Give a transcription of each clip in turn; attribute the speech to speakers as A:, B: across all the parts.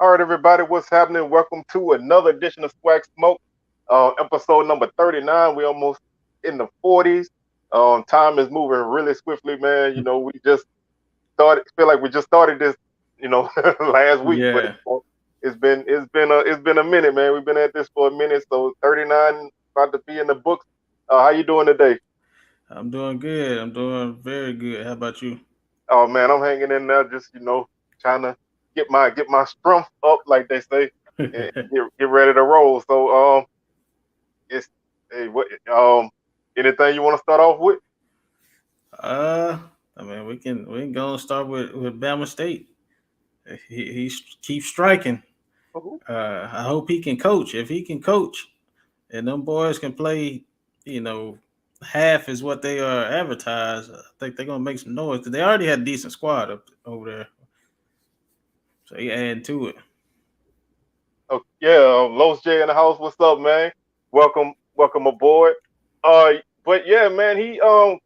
A: All right, everybody, what's happening? Welcome to another edition of SWAC Smoke, episode number 39. We almost in the 40s. Time is moving really swiftly, man. We just feel like we just started this, last week, but
B: Yeah,
A: it's been a minute, man. We've been at this for a minute, so 39 about to be in the books. How you doing today?
B: I'm doing good. I'm doing very good. How about you?
A: Oh man, I'm hanging in there, just trying to get my strength up, like they say, and get ready to roll. So it's hey, anything you want to start off with?
B: uh, I mean, we can go and start with Bama State. He keeps striking.
A: Mhm.
B: I hope he can coach. If he can coach, and them boys can play, you know, half is what they are advertised. I think they're gonna make some noise because they already had a decent squad up over there. So he adding to it.
A: Oh, yeah, Los J in the house. What's up, man? Welcome aboard. Uh, but yeah, man, he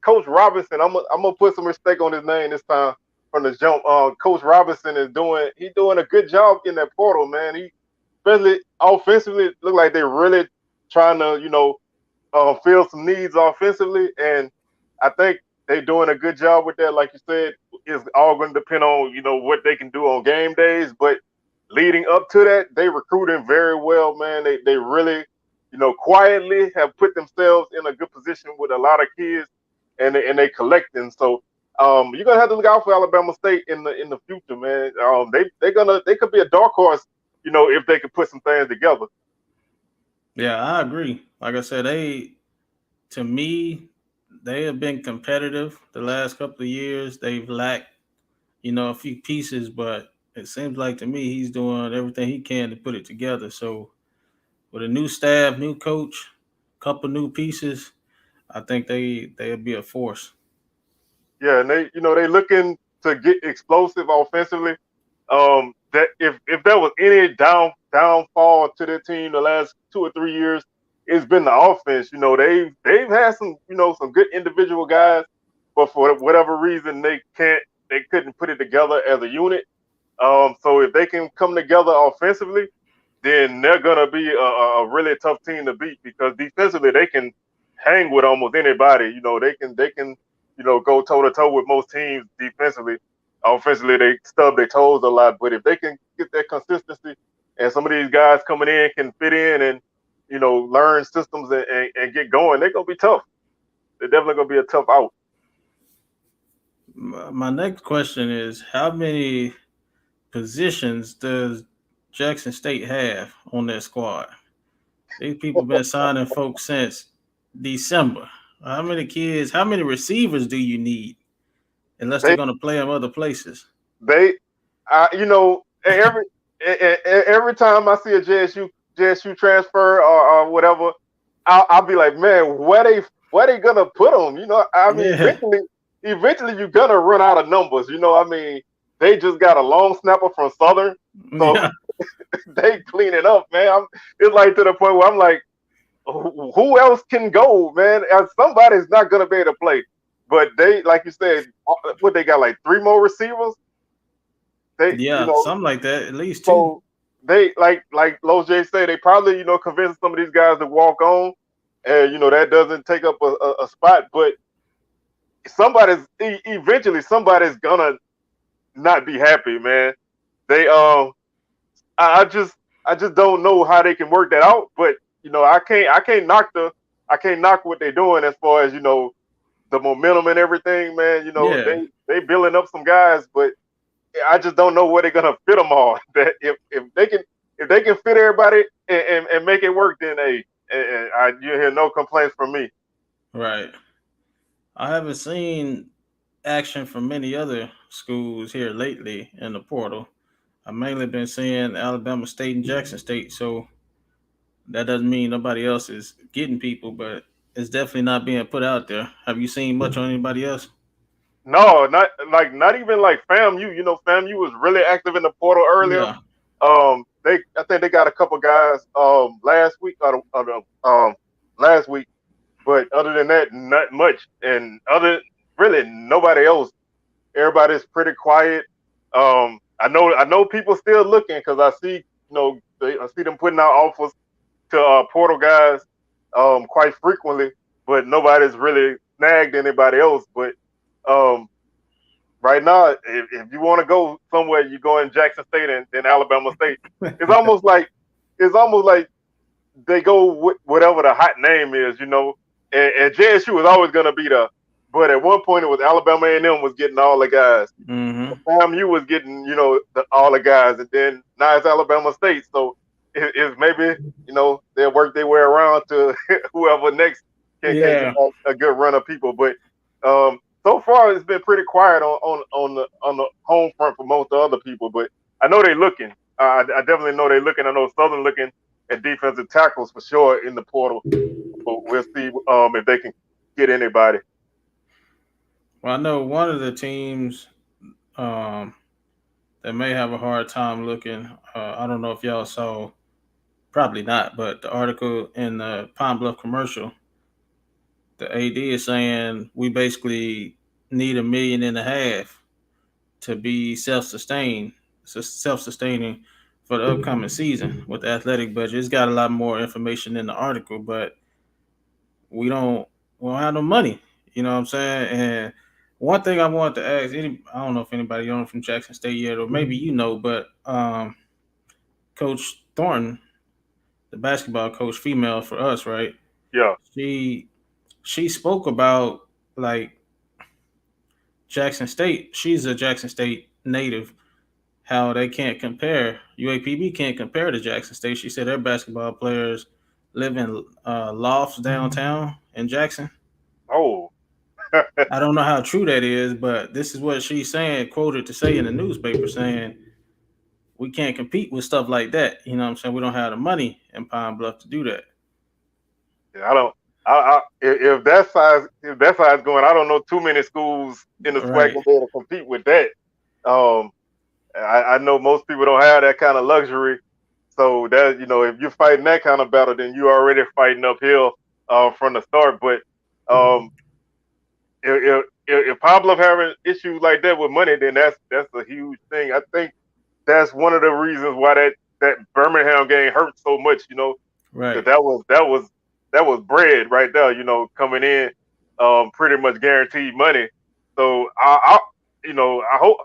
A: Coach Robinson. I'm gonna put some respect on his name this time from the jump. Coach Robinson is doing a good job in that portal, man. He especially offensively look like they're really trying to fill some needs offensively, and I think they're doing a good job with that. Like you said, it's all going to depend on what they can do on game days, but leading up to that, they recruiting very well, man. They really, quietly have put themselves in a good position with a lot of kids, and they collecting. So you're gonna have to look out for Alabama State in the future, man. They could be a dark horse, if they could put some things together.
B: Yeah, I agree. Like I said, to me, they have been competitive the last couple of years. They've lacked, a few pieces, but it seems like to me he's doing everything he can to put it together. So with a new staff, new coach, couple new pieces, I think they'll be a force.
A: Yeah, and they looking to get explosive offensively. That if there was any downfall to their team the last 2 or 3 years, it's been the offense. They've had some good individual guys, but for whatever reason they couldn't put it together as a unit. So if they can come together offensively, then they're gonna be a really tough team to beat because defensively they can hang with almost anybody. They can go toe to toe with most teams defensively. Offensively, they stub their toes a lot, but if they can get that consistency and some of these guys coming in can fit in and learn systems and get going, they're gonna be tough. They're definitely gonna be a tough out.
B: My next question is how many positions does Jackson State have on their squad? These people been signing folks since December. How many kids, how many receivers do you need unless they're
A: They
B: going to play them other places?
A: they every time I see a JSU transfer or whatever, I'll be like, man, where they gonna put them? I mean,
B: Yeah.
A: eventually you're gonna run out of numbers. I mean, they just got a long snapper from Southern, so
B: Yeah.
A: they clean it up, man. It's like to the point where I'm like, who else can go, man? Somebody's not gonna be able to play. But they, like you said, what they got like three more receivers. They,
B: Yeah, something like that. At least two.
A: so they like Los J say they probably convince some of these guys to walk on, and that doesn't take up a spot. But eventually somebody's gonna not be happy, man. They I just don't know how they can work that out. But I can't knock what they're doing as far as the momentum and everything, man.
B: Yeah.
A: They building up some guys, but I just don't know where they're gonna fit them all. That if they can fit everybody and make it work, then you hear no complaints from me.
B: Right. I haven't seen action from many other schools here lately in the portal. I've mainly been seeing Alabama State and Jackson State, so that doesn't mean nobody else is getting people, but it's definitely not being put out there. Have you seen much on anybody else?
A: No, not even like FAMU. FAMU was really active in the portal earlier.
B: Yeah.
A: I think they got a couple guys last week, but other than that, not much. And other really nobody else. Everybody's pretty quiet. I know people still looking because I see I see them putting out offers to portal guys quite frequently, but nobody's really snagged anybody else. But um, right now, if you want to go somewhere, you go in Jackson State and then Alabama State. It's almost like it's almost like they go with whatever the hot name is. And JSU was always going to be the. But at one point, it was Alabama A&M was getting all the guys.
B: Mm-hmm.
A: FAMU was getting all the guys, and then now it's Alabama State. So it's maybe they'll work their way around to whoever next can get
B: Yeah.
A: a good run of people. But so far it's been pretty quiet on the home front for most other people. But I know they're looking. I definitely know they're looking. I know Southern looking at defensive tackles for sure in the portal. But we'll see if they can get anybody.
B: Well, I know one of the teams um, that may have a hard time looking. I don't know if y'all saw, probably not, but the article in the Pine Bluff commercial, the AD is saying we basically need 1.5 million to be self-sustaining for the upcoming season with the athletic budget. It's got a lot more information in the article, but we don't we don't have no money. You know what I'm saying? And one thing I wanted to ask, I don't know if anybody on from Jackson State yet, or maybe but Coach Thornton, the basketball coach, female for us, right?
A: Yeah.
B: She she spoke about like Jackson State. She's a Jackson State native. How they can't compare, UAPB can't compare to Jackson State. She said their basketball players live in lofts downtown in Jackson.
A: Oh.
B: I don't know how true that is, but this is what she's saying, quoted to say in the newspaper, saying we can't compete with stuff like that. You know what I'm saying? We don't have the money in Pine Bluff to do that.
A: Yeah, I don't. If that size going, I don't know too many schools in the SWAC
B: Right.
A: will be able to compete with that. Um, I know most people don't have that kind of luxury. So that if you're fighting that kind of battle, then you're already fighting uphill from the start. But um, if Pablo having issues like that with money, then that's a huge thing. I think that's one of the reasons why that Birmingham game hurt so much. Because
B: Right.
A: that was bread right there. Coming in, pretty much guaranteed money. So I hope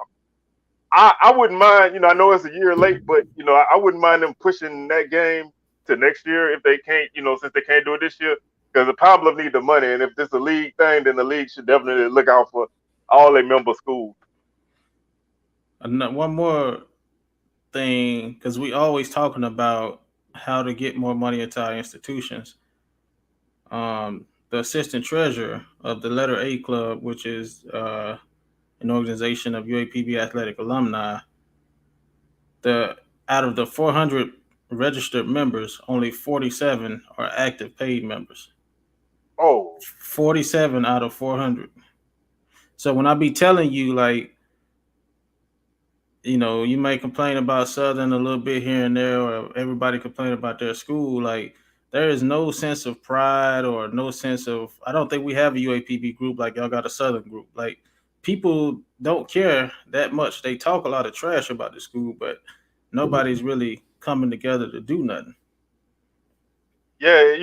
A: I wouldn't mind. I know it's a year late, but I wouldn't mind them pushing that game to next year if they can't. Since they can't do it this year, because the Pablo need the money, and if this is a league thing, then the league should definitely look out for all their member schools.
B: One more thing, because we always talking about how to get more money into our institutions. The assistant treasurer of the Letter A Club, which is an organization of UAPB athletic alumni, the out of the 400 registered members, only 47 are active paid members.
A: Oh,
B: 47 out of 400. So when I be telling you, like, you may complain about Southern a little bit here and there, or everybody complain about their school. Like, there is no sense of pride or no sense of. I don't think we have a UAPB group like y'all got a Southern group. Like, people don't care that much. They talk a lot of trash about the school, but nobody's really coming together to do nothing.
A: yeah,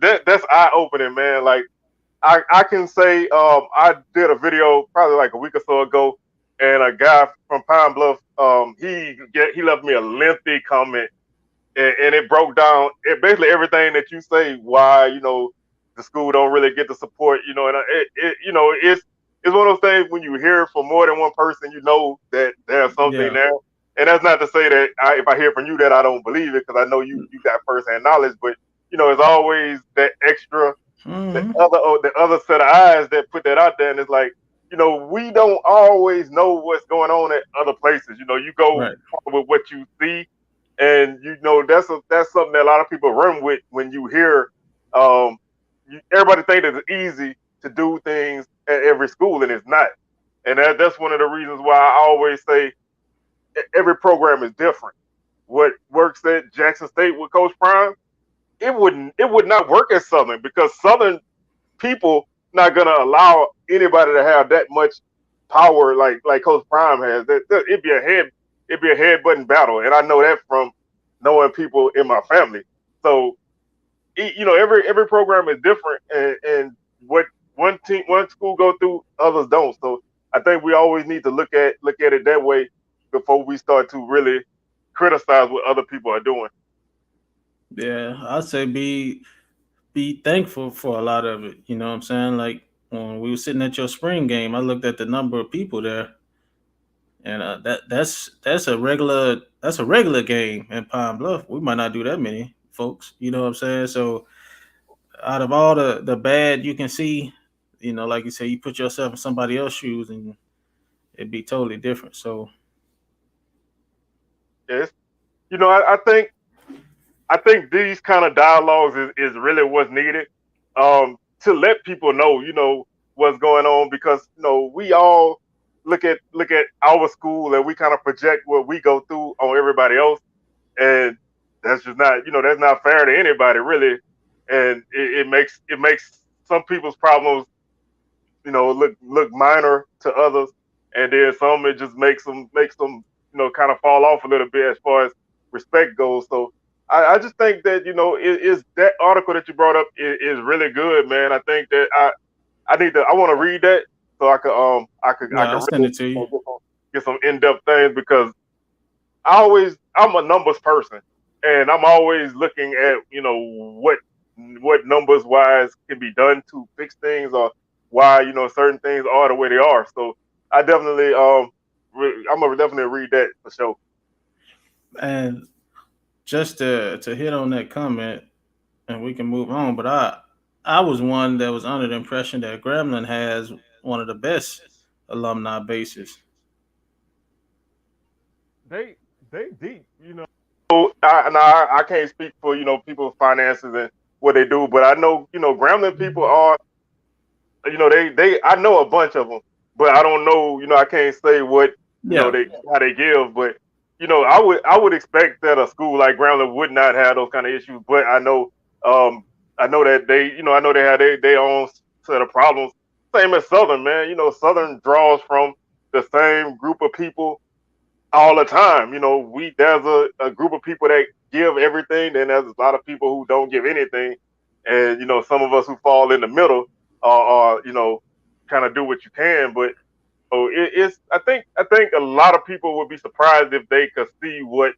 A: that's eye opening, man. Like I can say I did a video probably like a week or so ago, and a guy from Pine Bluff he left me a lengthy comment, and it broke down basically everything that you say why the school don't really get the support, and it's one of those things when you hear it from more than one person, that there's something
B: Yeah.
A: there. And that's not to say that if I hear from you that I don't believe it, because I know you got firsthand knowledge, but it's always that extra,
B: Mm-hmm.
A: the other set of eyes that put that out there, and it's like, we don't always know what's going on at other places. You go
B: Right.
A: with what you see, and that's something that a lot of people run with when you hear. Everybody think that it's easy to do things at every school, and it's not. And that's one of the reasons why I always say every program is different. What works at Jackson State with Coach Prime, it would not work at Southern, because Southern people not gonna allow anybody to have that much power like Coach Prime has. It'd be a head. it'd be a headbutting battle, and I know that from knowing people in my family. So every program is different, and what one school go through, others don't. So I think we always need to look at it that way before we start to really criticize what other people are doing.
B: Yeah, I'd say be thankful for a lot of it. You know what I'm saying? Like when we were sitting at your spring game, I looked at the number of people there, and that's a regular game in Pine Bluff. We might not do that many folks. You know what I'm saying? So out of all the bad you can see, like you say, you put yourself in somebody else's shoes, and it'd be totally different. So
A: Yes, I think these kind of dialogues is really what's needed, to let people know, what's going on, because we all look at our school, and we kind of project what we go through on everybody else, and that's just not, that's not fair to anybody really, and it makes some people's problems, look minor to others, and then some, it just makes them kind of fall off a little bit as far as respect goes. So I just think that is that article that you brought up is really good, man. I think that I want to read that, so I
B: yeah,
A: could
B: I'll send
A: really
B: it to you.
A: get some in depth things, because I'm a numbers person, and I'm always looking at what numbers wise can be done to fix things, or why certain things are the way they are. So I definitely I'm gonna definitely read that for sure.
B: And just to hit on that comment, and we can move on. But I was one that was under the impression that Gremlin has one of the best alumni bases.
A: They they deep, So I can't speak for people's finances and what they do, but I know Grambling people are, they I know a bunch of them, but I don't know, I can't say what
B: Yeah.
A: they how they give, but I would expect that a school like Grambling would not have those kind of issues, but um I know that I know they have their own set of problems. Same as Southern, man. Southern draws from the same group of people all the time. There's a group of people that give everything, then there's a lot of people who don't give anything, and some of us who fall in the middle are kind of do what you can. But it's I think a lot of people would be surprised if they could see what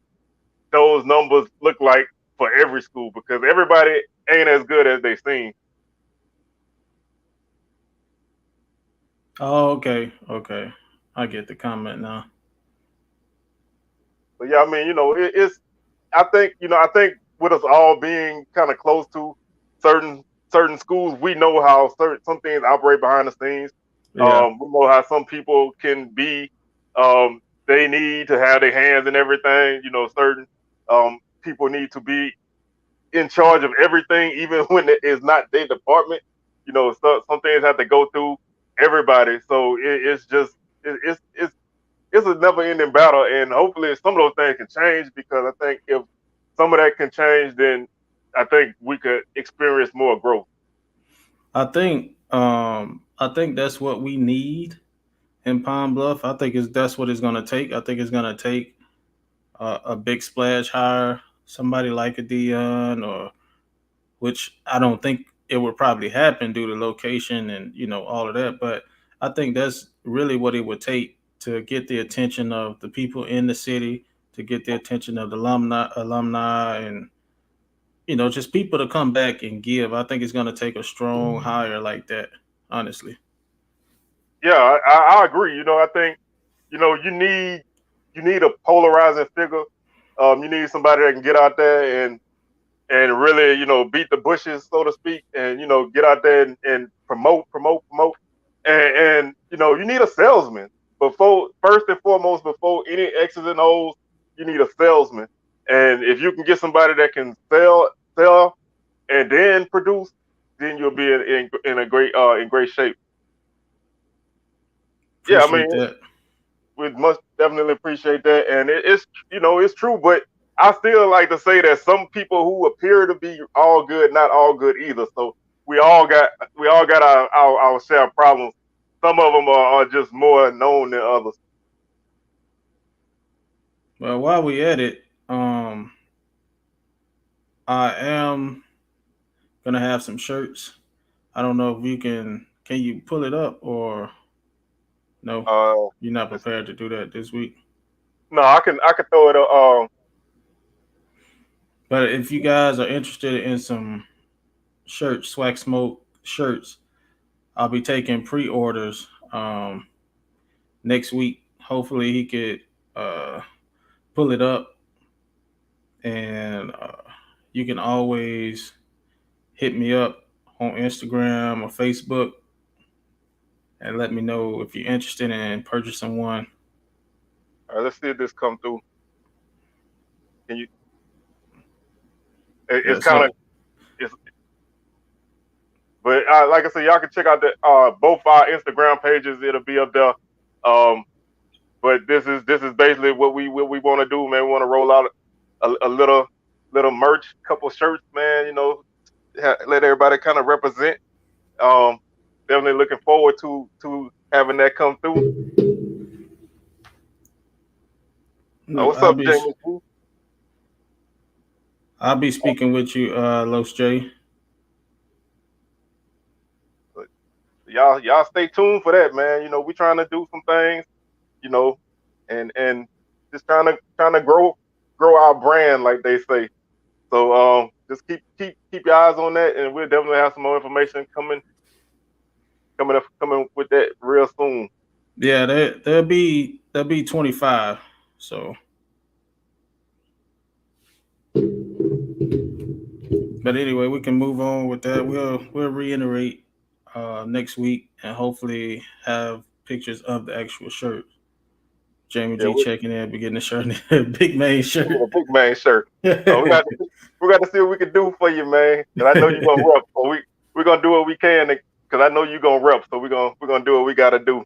A: those numbers look like for every school, because everybody ain't as good as they seem.
B: Oh, okay. Okay. I get the comment now.
A: But yeah, I mean, it's I think with us all being kind of close to certain certain schools, we know how some things operate behind the scenes.
B: Yeah.
A: We know how some people can be. They need to have their hands in everything. Certain people need to be in charge of everything, even when it is not their department. Some things have to go through everybody. So it's just it's a never ending battle, and hopefully some of those things can change, because I think if some of that can change, then I think we could experience more growth.
B: I think that's what we need in Pine Bluff. I think that's what it's gonna take. I think it's gonna take a big splash hire, somebody like a Dion, or which I don't think it would probably happen due to location and all of that. But I think that's really what it would take to get the attention of the people in the city, to get the attention of the alumni, and just people to come back and give. I think it's going to take a strong hire like that. Honestly,
A: Yeah, I agree. I think you need a polarizing figure. You need somebody that can get out there and really beat the bushes, so to speak, and get out there and promote, and you need a salesman before, first and foremost, before any X's and O's. You need a salesman, and if you can get somebody that can sell and then produce, then you'll be in a great shape. Yeah, I mean,
B: appreciate that.
A: we must definitely appreciate that, and it's true. But I still like to say that some people who appear to be all good, not all good either. So we all got we all got our share of problems. Some of them are just more known than others.
B: Well, while we at it, I am gonna have some shirts. I don't know if you can you pull it up or no?
A: Uh,
B: You're not
A: let's see.
B: prepared to do that this week.
A: No, I can throw it.
B: But if you guys are interested in some shirts, SWAC Smoke shirts, I'll be taking pre-orders next week. Hopefully, he could uh, pull it up, and you can always hit me up on Instagram or Facebook and let me know if you're interested in purchasing one.
A: all right, let's see if this come through. Can you? It's
B: Yeah,
A: kind of
B: so
A: it's, but like I said, y'all can check out the both our Instagram pages. It'll be up there. Um, but this is basically what we want to do, man. We want to roll out a little merch, couple shirts, man. Let everybody kind of represent. Um, Definitely looking forward to having that come through.
B: look,
A: What's up, Jamie?
B: I'll be speaking with you, Los J.
A: Y'all stay tuned for that, man. We trying to do some things, you know, and just trying to grow our brand, like they say. So just keep your eyes on that, and we'll definitely have some more information coming with that real soon.
B: Yeah, they'll be 25. So, but anyway, we can move on with that. We'll reiterate next week and hopefully have pictures of the actual shirt. Jamie
A: Yeah,
B: G checking in, be getting the shirt, big main
A: we're
B: shirt.
A: a big man shirt. We got we got to see what we can do for you, man. Cause I know you're gonna rep. Or we're gonna do what we can. Cause I know you're gonna rep. So we're gonna do what we gotta do.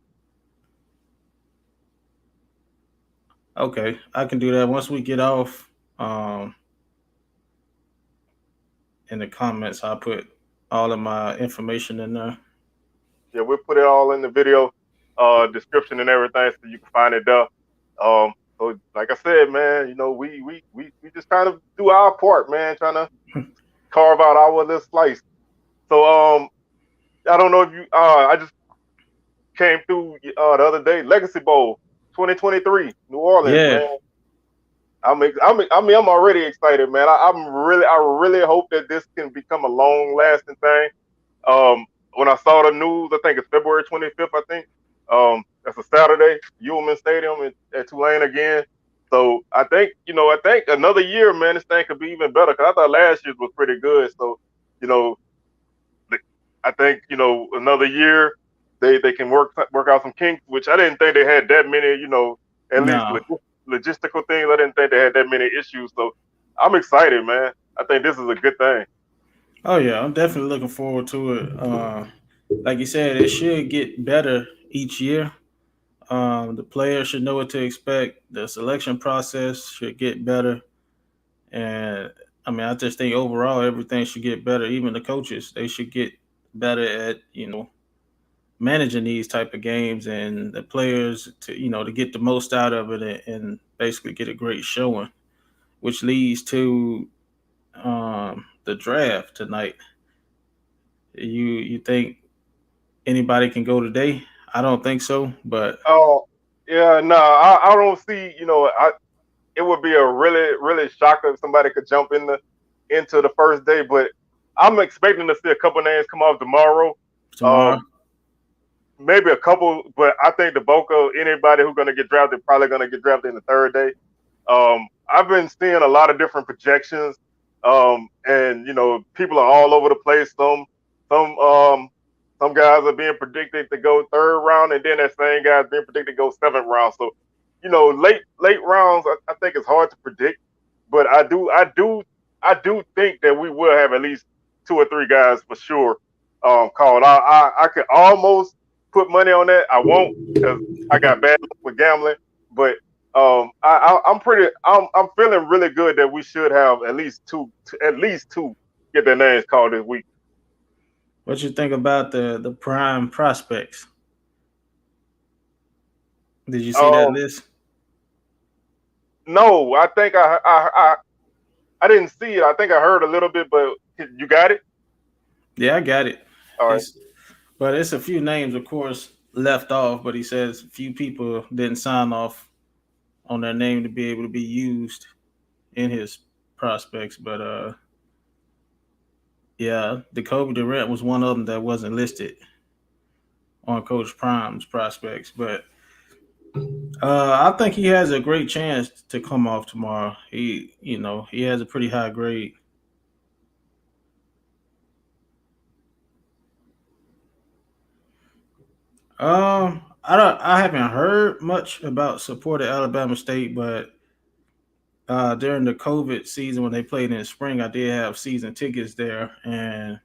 B: Okay, I can do that once we get off. Um, in the comments, I'll put all of my information in there.
A: Yeah, we'll put it all in the video description and everything, so you can find it there. So like I said, man, we just trying to do our part, man, trying to carve out our little slice. So I don't know if you I just came through the other day, Legacy Bowl 2023, New Orleans,
B: Yeah,
A: man. I'm already excited, man. I really hope that this can become a long lasting thing. When I saw the news, I think it's February 25th. I think that's a Saturday, Ullman Stadium at Tulane again. So I think another year, man, this thing could be even better. Cause I thought last year's was pretty good. So, you know, I think another year they can work out some kinks, which I didn't think they had that many. At least
B: no.
A: logistical things. I didn't think they had that many issues. So I'm excited, man. I think this is a good thing.
B: Oh yeah, I'm definitely looking forward to it. Like you said, it should get better each year. The players should know what to expect. The selection process should get better, and I mean, I just think overall everything should get better. Even the coaches, they should get better at managing these type of games, and the players to get the most out of it and basically get a great showing, which leads to the draft tonight. You think anybody can go today? I don't think so, but
A: Oh, yeah, no, I don't see. It would be a really shocker if somebody could jump into the first day, but I'm expecting to see a couple names come off tomorrow.
B: tomorrow,
A: Um, Maybe a couple, but I think the bulk of anybody who's going to get drafted probably going to get drafted in the third day. I've been seeing a lot of different projections, and people are all over the place. Some some guys are being predicted to go third round, and then that same guy's being predicted to go seventh round. So, late rounds, I think it's hard to predict, but I do think that we will have at least two or three guys for sure called. I could almost put money on that. I won't because I got bad luck with gambling, but I'm feeling really good that we should have at least two get their names called this week.
B: what you think about the prime prospects? Did you see that
A: Um,
B: list?
A: No, I think I didn't see it. I think I heard a little bit, but you got it.
B: Yeah, I got it.
A: All right.
B: It's but it's a few names, of course, left off. But he says a few people didn't sign off on their name to be able to be used in his prospects. But yeah, the Kobe Durant was one of them that wasn't listed on Coach Prime's prospects. But I think he has a great chance to come off tomorrow. He has a pretty high grade. I haven't heard much about support at Alabama State, but during the COVID season when they played in the spring, I did have season tickets there, and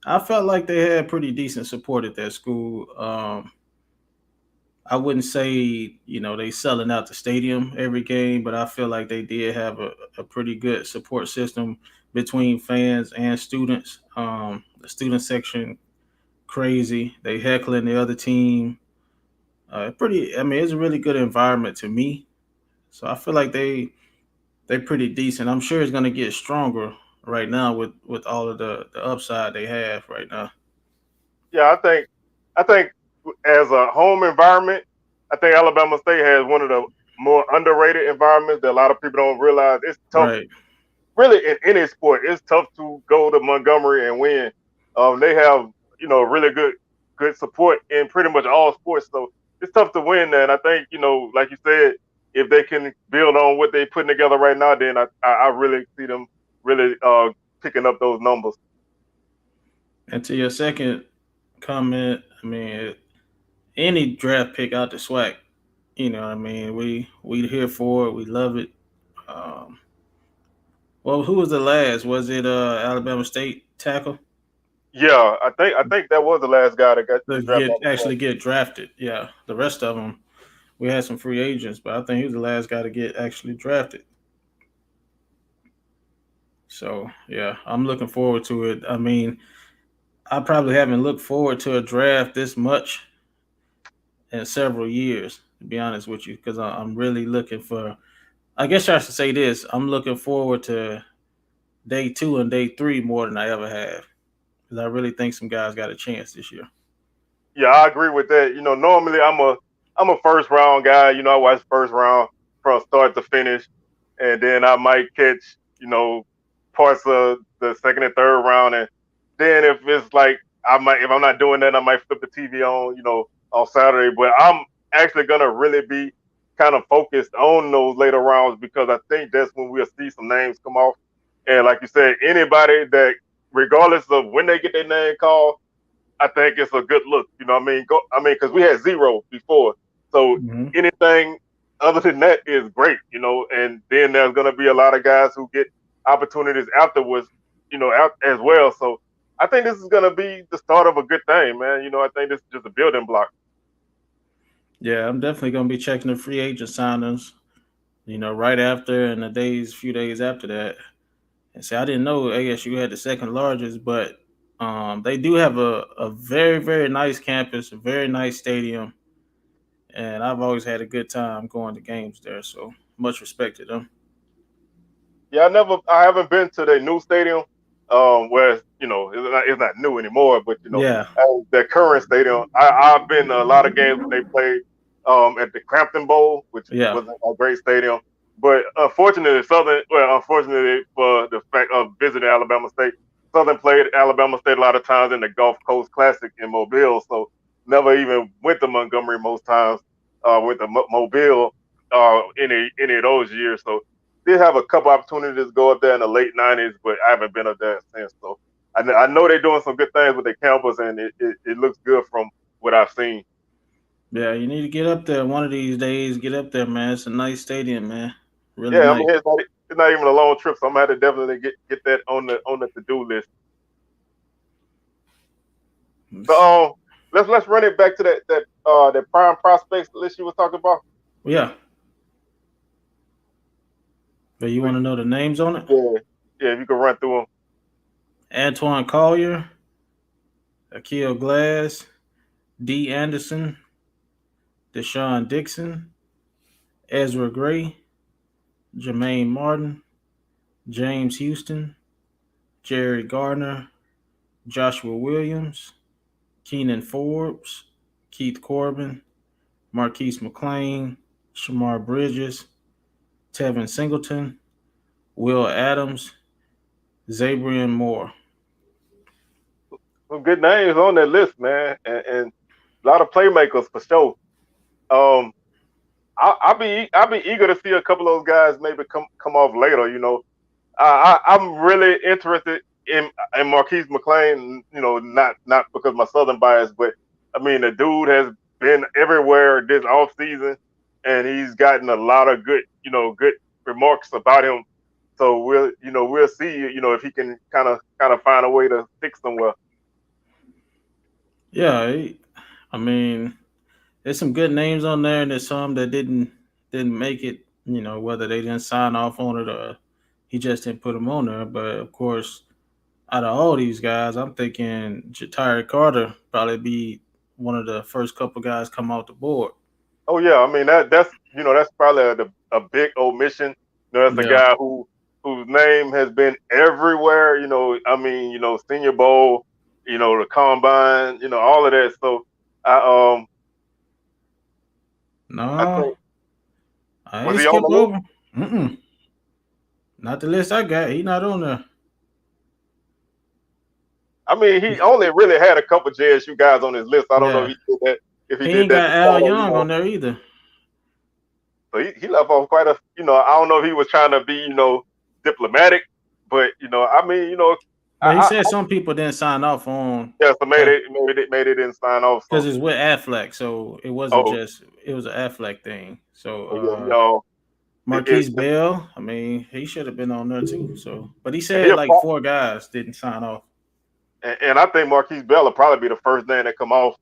B: I felt like they had pretty decent support at that school. I wouldn't say they selling out the stadium every game, but I feel like they did have a pretty good support system between fans and students. The student section crazy. They heckling the other team. Pretty. I mean, it's a really good environment to me. So I feel like they pretty decent. I'm sure it's gonna get stronger right now with all of the upside they have right now.
A: Yeah, I think as a home environment, I think Alabama State has one of the more underrated environments that a lot of people don't realize. It's tough,
B: Right.
A: really, in any sport. It's tough to go to Montgomery and win. They have really good support in pretty much all sports, so it's tough to win there. And I think like you said, if they can build on what they're putting together right now, then I really see them really picking up those numbers.
B: And to your second comment, I mean, any draft pick out the SWAC, what I mean, we here for it. We love it. Um, well, who was the last? Was it Alabama State tackle
A: Yeah, I think that was the last guy that got
B: to
A: get drafted out
B: get
A: of the.
B: actually get drafted? Yeah, the rest of them we had some free agents, but I think he was the last guy to get actually drafted. So yeah, I'm looking forward to it. I mean, I probably haven't looked forward to a draft this much in several years, to be honest with you, because I'm really looking for. I guess I should say this: I'm looking forward to day two and day three more than I ever have, because I really think some guys got a chance this year.
A: Yeah, I agree with that. Normally I'm a first round guy. I watch first round from start to finish, and then I might catch parts of the second and third round, and then if it's like I might if I'm not doing that, I might flip the TV on on Saturday. But I'm actually gonna really be kind of focused on those later rounds because I think that's when we'll see some names come off. And like you said, anybody that regardless of when they get their name called, I think it's a good look. You know what I mean? Because we had zero before, so
B: Mm-hmm.
A: anything other than that is great. And then there's gonna be a lot of guys who get opportunities afterwards, out as well. So I think this is gonna be the start of a good thing, man. I think this is just a building block.
B: Yeah, I'm definitely gonna be checking the free agent signings. Right after and few days after that. And see, I didn't know ASU had the second largest, but they do have a very, very nice campus, a very nice stadium, and I've always had a good time going to games there. So much respect to them.
A: Yeah, I haven't been to the new stadium, where it's not new anymore, but
B: Yeah,
A: the current stadium. I've been to a lot of games when they played at the Crampton Bowl, which
B: yeah,
A: was a great stadium. But unfortunately for the fact of visiting Alabama State, Southern played Alabama State a lot of times in the Gulf Coast Classic in Mobile, so never even went to Montgomery most times. Went to Mobile any of those years, so did have a couple opportunities to go up there in the late '90s, but I haven't been up there since. So I know they're doing some good things with their campus, and it looks good from what I've seen.
B: yeah. You need to get up there one of these days. Get up there, man. It's a nice stadium, man. Really
A: Yeah, I
B: nice.
A: mean it's not even a long trip, so I'm gonna have to definitely get that on the to do list. So let's run it back to that prime prospects list you was talking about.
B: Yeah, but you
A: So
B: want to know the names on it?
A: yeah, yeah, if you can run through them.
B: Antoine Collier, Akil Glass, D. Anderson, Deshaun Dixon, Ezra Gray, Jermaine Martin, James Houston, Jerry Gardner, Joshua Williams, Keenan Forbes, Keith Corbin, Marquis Mclean, Shamar Bridges, Tevin Singleton, Will Adams, Zabrian Moore.
A: Some good names on that list, man, and a lot of playmakers for sure. Um, I'll be eager to see a couple of those guys maybe come off later. I'm really interested in Marquis Mclean. Not because of my Southern bias, but I mean the dude has been everywhere this off season, and he's gotten a lot of good remarks about him. So we'll see if he can kind of find a way to stick somewhere.
B: Yeah, I mean, there's some good names on there, and there's some that didn't make it. Whether they didn't sign off on it or he just didn't put them on there. But of course, out of all these guys, I'm thinking Jatari Carter probably be one of the first couple guys come off the board.
A: Oh yeah, I mean that's probably a big omission. That's a
B: Yeah.
A: guy whose name has been everywhere. I mean, Senior Bowl, the Combine, all of that. So I I
B: No,
A: think
B: I
A: was
B: ain't
A: he on
B: skip
A: the list?
B: over. Mm-mm. Not the list I got. He not on there.
A: I mean, he only really had a couple JSU guys on his list. I don't know
B: Yeah.
A: if he did that
B: He
A: to
B: ain't got Al
A: follow,
B: Young on there either.
A: So he left off quite a I don't know if he was trying to be diplomatic, but I mean
B: But he
A: I
B: said some people didn't sign off on
A: yeah, so maybe it didn't sign off.
B: because
A: So
B: it's with Affleck, so it wasn't
A: oh,
B: just it was an Affleck thing. So
A: so yeah, y'all,
B: Marquise Bell, I mean, he should have been on there too. So, but he said
A: he'll
B: like
A: pro-
B: four guys didn't sign off.
A: and I think Marquise Bell will probably be the first name that come off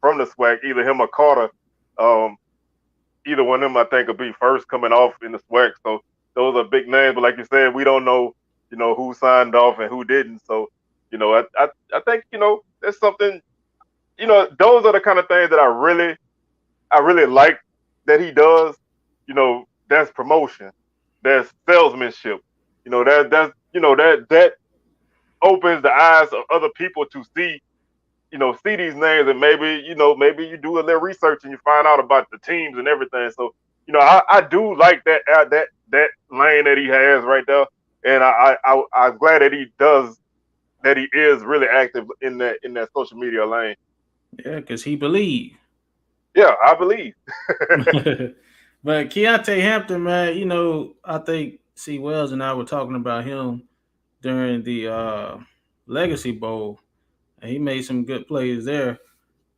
A: from the SWAC, either him or Carter. Um, Either one of them I think will be first coming off in the SWAC. So those are big names, but like you said, we don't know who signed off and who didn't. So I think that's something. Those are the kind of things that I really like that he does. That's promotion, that's salesmanship. That opens the eyes of other people to see these names, and maybe you do a little research and you find out about the teams and everything. So I do like that lane that he has right there, and I'm glad that he is really active in that social media lane.
B: Yeah, because he believed.
A: Yeah, I believe.
B: But Keontae Hampton, man, I think C. Wells and I were talking about him during the Legacy Bowl, and he made some good plays there.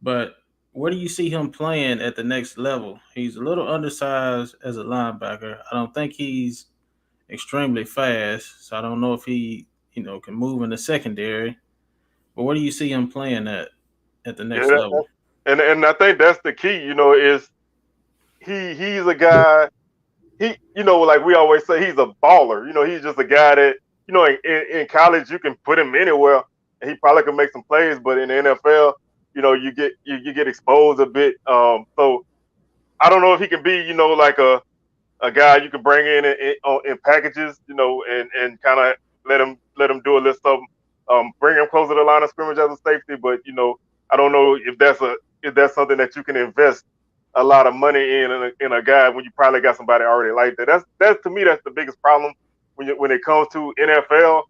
B: But where do you see him playing at the next level? He's a little undersized as a linebacker. I don't think he's extremely fast, so I don't know if he, can move in the secondary. But where do you see him playing at the
A: Yeah,
B: next level?
A: and I think that's the key. Is he's a guy. Like we always say, he's a baller. He's just a guy that in college you can put him anywhere, and he probably can make some plays. But in the NFL, you get exposed a bit. So I don't know if he can be like a guy you can bring in packages, and kind of let him do a little something, bring him closer to the line of scrimmage as a safety. But I don't know if that's something that you can invest a lot of money in a guy when you probably got somebody already like that. That's to me that's the biggest problem when it comes to NFL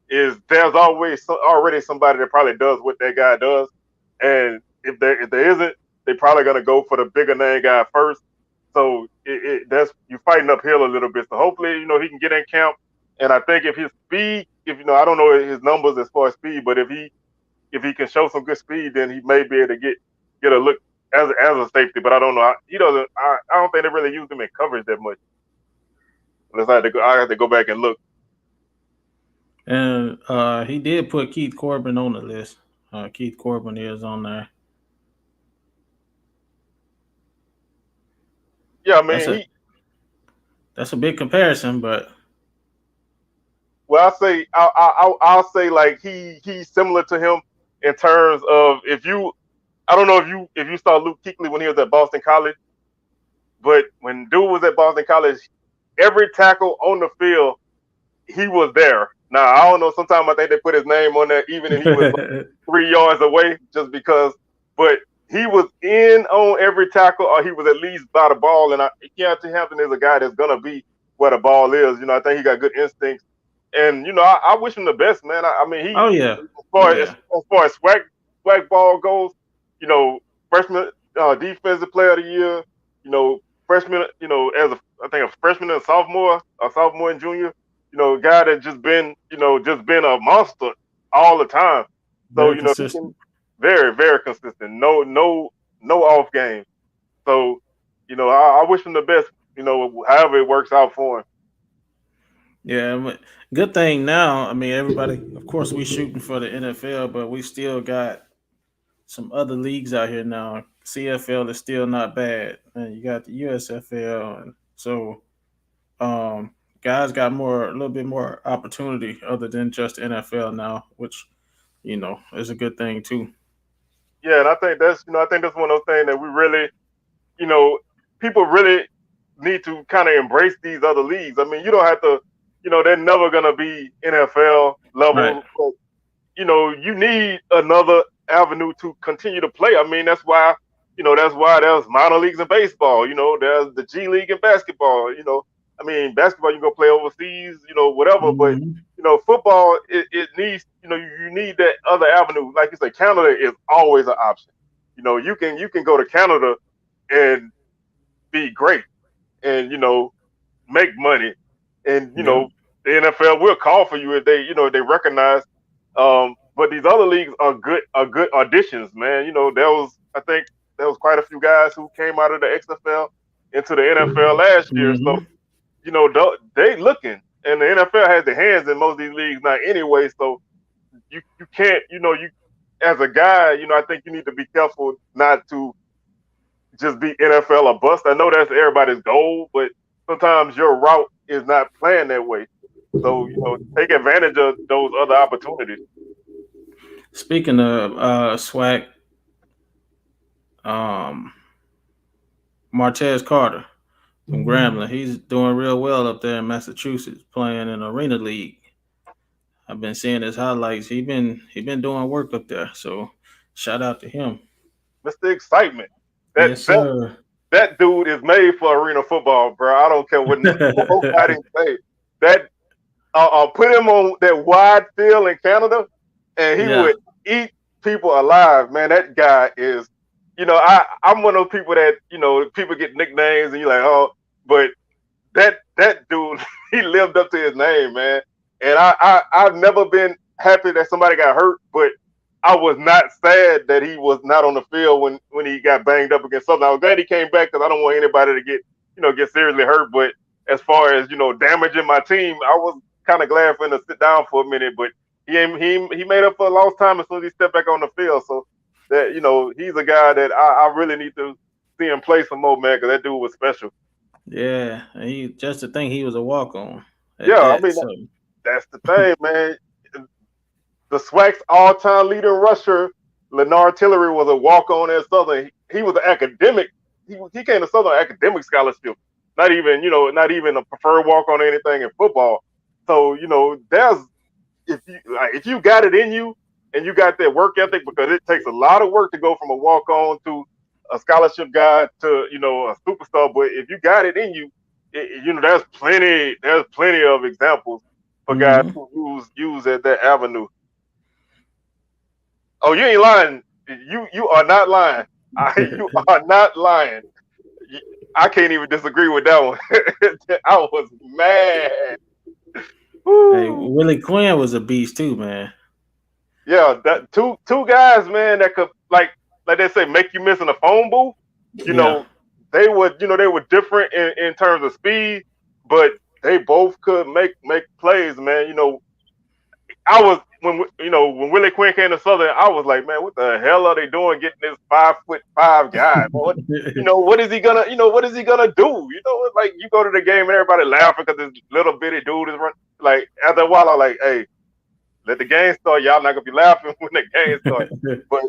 A: is there's always already somebody that probably does what that guy does, and if there isn't, they're probably gonna go for the bigger name guy first. So that's you fighting uphill a little bit. So hopefully, he can get in camp. And I think if his speed, if I don't know his numbers as far as speed, but if he can show some good speed, then he may be able to get a look as a safety. But I don't know. He doesn't. I don't think they really use him in coverage that much. Unless I have to go back and look.
B: And he did put Keith Corbin on the list. Keith Corbin is on there.
A: Yeah, I
B: That's
A: mean
B: a that's a big comparison, but
A: well, I'll say like he's similar to him in terms of if you I don't know if you saw Luke Kuechly when he was at Boston College, but when dude was at Boston College, every tackle on the field, he was there. Now I don't know. Sometimes I think they put his name on there, even if he was 3 yards away, just because. But he was in on every tackle, or he was at least by the ball. And Keontae Hampton is a guy that's gonna be where the ball is. I think he got good instincts, and I wish him the best, man. I mean,
B: Oh yeah,
A: as far as SWAC ball goes, you know, freshman defensive player of the year, freshman, as I think a freshman and a sophomore and junior, a guy that just been a monster all the time. So,
B: very
A: he can
B: consistent.
A: very, very consistent. No off games. So, I wish him the best, however it works out for him.
B: Yeah, good thing now. I mean, everybody, of course, we shooting for the NFL, but we still got some other leagues out here now. CFL is still not bad, and you got the USFL, and so guys got a little bit more opportunity other than just NFL now, which is a good thing too.
A: Yeah, and I think that's one of those things that we really, you know, people really need to kind of embrace these other leagues. I mean, you don't have to, they're never gonna be NFL
B: Right.
A: level, but you need another avenue to continue to play. I mean, that's why there's minor leagues in baseball. There's the G League in basketball. I mean, basketball you can go play overseas. Whatever. But
B: Mm-hmm.
A: football it needs. You need that other avenue. Like you said, Canada is always an option. You can go to Canada and be great, and make money, and
B: Yep.
A: the NFL will call for you if they recognize. But these other leagues are good auditions, man. I think there was quite a few guys who came out of the XFL into the NFL last year. So
B: Mm-hmm.
A: they looking, and the NFL has their hands in most of these leagues now anyway. So you can't, you as a guy, I think you need to be careful not to just be NFL or bust. I know that's everybody's goal, but sometimes your route is not playing that way. So take advantage of those other opportunities.
B: Speaking of SWAC, um, Martez Carter from Grambling, he's doing real well up there in Massachusetts, playing in Arena League. I've been seeing his highlights. He been doing work up there. So shout out to him.
A: Mr. Excitement. That
B: Yes,
A: that
B: sir.
A: that dude is made for arena football, bro. I don't care what nobody say. That put him on that wide field in Canada, and he
B: Yeah.
A: would eat people alive. Man, that guy is. I'm one of those people that people get nicknames, and you're like, oh, but that dude, he lived up to his name, man. And I've never been happy that somebody got hurt, but I was not sad that he was not on the field when he got banged up against something. I was glad he came back because I don't want anybody to get seriously hurt. But as far as damaging my team, I was kind of glad for him to sit down for a minute. But he made up for a lost time as soon as he stepped back on the field. So that he's a guy that I really need to see him play some more, man, because that dude was special.
B: Yeah. He just to think he was a walk on at
A: Yeah, I
B: that.
A: mean
B: So
A: that's the thing, man. The SWAC's all-time leading rusher, Leonard Tillery, was a walk-on at Southern. He was an academic. He came to Southern academic scholarship, not even a preferred walk-on or anything in football. So there's if you got it in you and you got that work ethic, because it takes a lot of work to go from a walk-on to a scholarship guy to a superstar. But if you got it in you, there's plenty of examples for guys
B: mm-hmm.
A: who use that avenue. Oh, you ain't lying. You are not lying. You are not lying. I can't even disagree with that one. I was mad.
B: Hey,
A: Woo.
B: Willie Quinn was a beast too, man.
A: Yeah, that two guys, man, that could like they say, make you miss in a phone booth. You
B: Yeah.
A: know, they were different in terms of speed, but they both could make plays, man. I was when Willie Quinn came to Southern, I was like, man, what the hell are they doing getting this 5'5" guy? What is he gonna what is he gonna do? Like you go to the game and everybody laughing because this little bitty dude is running. Like after a while, I'm like, hey, let the game start. Y'all not gonna be laughing when the game starts. But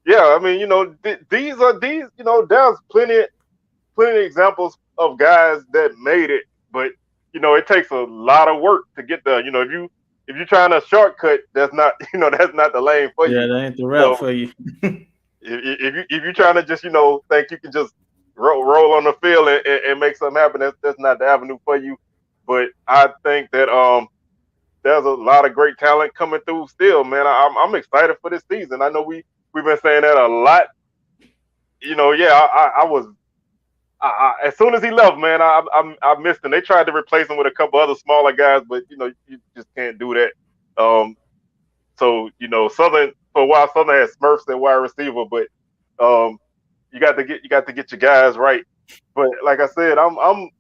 A: yeah, I mean, these are these. There's plenty of examples of guys that made it, but it takes a lot of work to get there. If you're trying to shortcut, that's not that's not the lane for
B: Yeah,
A: you.
B: that ain't the
A: You
B: route
A: know,
B: for you.
A: if you're trying to just think you can just roll on the field and make something happen, that's not the avenue for you. But I think that there's a lot of great talent coming through still, man. I'm excited for this season. I know we've been saying that a lot. Yeah, I was as soon as he left, man, I missed him. They tried to replace him with a couple other smaller guys, but you just can't do that. Um, so Southern for a while, Southern had Smurfs at wide receiver, but um, you got to get your guys right. But like I said, I'm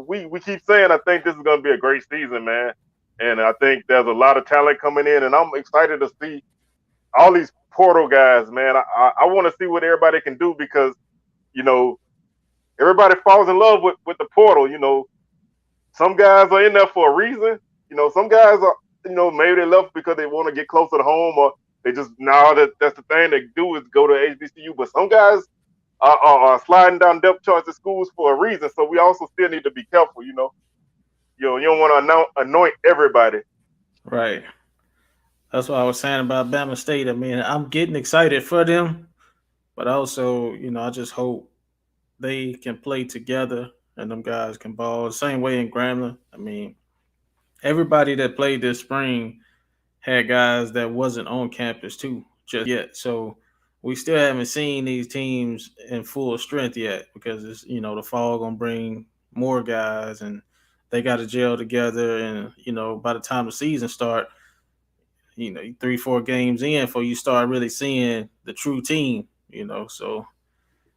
A: we keep saying I think this is going to be a great season, man, and I think there's a lot of talent coming in, and I'm excited to see all these portal guys, man. I want to see what everybody can do because you know everybody falls in love with the portal. Some guys are in there for a reason. Some guys are maybe they left because they want to get closer to home or they just now that's the thing they do is go to HBCU. But some guys are sliding down depth charts at schools for a reason. So we also still need to be careful. You don't want to anoint everybody.
B: Right. That's what I was saying about Bama State. I mean, I'm getting excited for them, but also, I just hope they can play together and them guys can ball. Same way in Grambling. I mean, everybody that played this spring had guys that wasn't on campus too just yet. So we still haven't seen these teams in full strength yet because it's the fall gonna bring more guys and they got to gel together and by the time the season start, 3-4 games in before you start really seeing the true team. So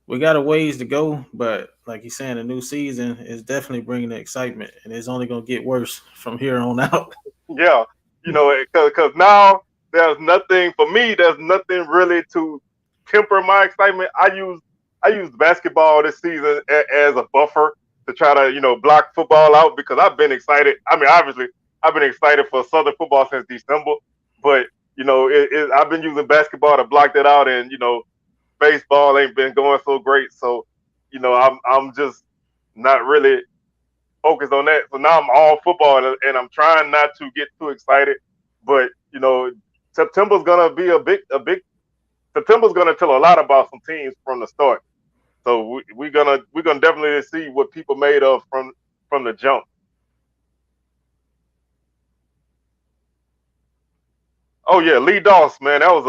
B: we got a ways to go, but like you're saying, the new season is definitely bringing the excitement, and it's only gonna get worse from here on out.
A: Yeah, because now there's nothing for me. There's nothing really to temper my excitement. I used basketball this season as a buffer to try to block football out because I've been excited. I mean, obviously, I've been excited for Southern football since December, but I've been using basketball to block that out, and baseball ain't been going so great. So I'm just not really focused on that. So now I'm all football, and I'm trying not to get too excited. But September's gonna be a big. September's gonna tell a lot about some teams from the start. So we're gonna definitely see what people made of from the jump. Oh yeah, Lee Doss, man, that was